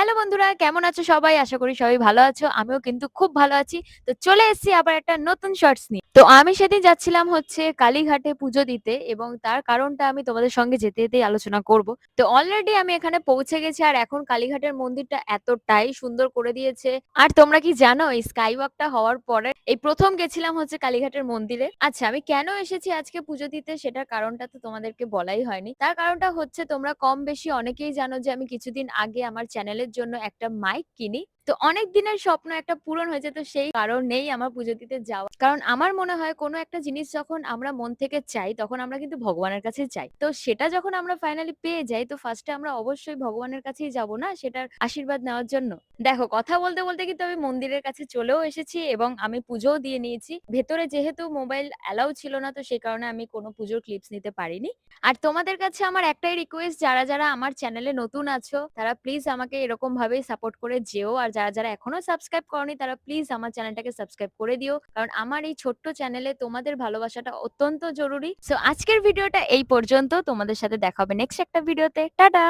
Hello বন্ধুরা, কেমন আছো সবাই? আশা করি সবাই ভালো আছো। আমিও কিন্তু খুব ভালো আছি। তো চলে এসেছি আবার একটা নতুন শর্টস নিয়ে। তো আমি সেদিন যাচ্ছিলাম হচ্ছে কালীঘাটে পুজো দিতে এবং তার কারণটা আমি তোমাদের সঙ্গে যেতে, যেতেই আলোচনা করব। তো অলরেডি আমি এখানে পৌঁছে গেছি আর এখন কালীঘাটের মন্দিরটা এতটাই সুন্দর করে দিয়েছে। আর তোমরা কি জানো এই স্কাই ওয়াকটা হওয়ার পরে এই ১ম গেছিলাম হচ্ছে কালীঘাটের মন্দিরে। আচ্ছা, আমি কেন এসেছি আজকে পুজো দিতে সেটার কারণটা তো তোমাদেরকে বলাই হয়নি। তার কারণটা হচ্ছে তোমরা কম বেশি অনেকেই জানো যে আমি কিছুদিন আগে আমার চ্যানেলের জন্য একটা মাইক কিনি। তো অনেক দিনের স্বপ্ন একটা পূরণ হয়েছে। তো সেই কারণেই আমার পুজো দিতে যাওয়া। কারণ আমার মনে হয় কোনো একটা জিনিস যখন আমরা মন থেকে চাই তখন আমরা কিন্তু ভগবানের কাছেই চাই। তো সেটা যখন আমরা ফাইনালি পেয়ে যাই তো ফার্স্ট এ আমরা অবশ্যই ভগবানের কাছেই যাবো না সেটার আশীর্বাদ নেওয়ার জন্য? দেখো, কথা বলতে, বলতে কিন্তু আমি মন্দিরের কাছে চলেও এসেছি এবং আমি পুজোও দিয়ে নিয়েছি। ভেতরে যেহেতু মোবাইল অ্যালাউ ছিল না তো সে কারণে আমি কোনো পুজোর ক্লিপস নিতে পারিনি। আর তোমাদের কাছে আমার একটাই রিকোয়েস্ট, যারা আমার চ্যানেলে নতুন আছো তারা প্লিজ আমাকে এরকম ভাবেই সাপোর্ট করে যেও। আর যারা এখনো সাবস্ক্রাইব করোনি তারা প্লিজ আমার চ্যানেলটাকে সাবস্ক্রাইব করে দিও। কারণ আমার এই ছোট্ট চ্যানেলে তোমাদের ভালোবাসাটা অত্যন্ত জরুরি। সো আজকের ভিডিওটা এই পর্যন্ত। তোমাদের সাথে দেখা হবে নেক্সট একটা ভিডিওতে। টাটা!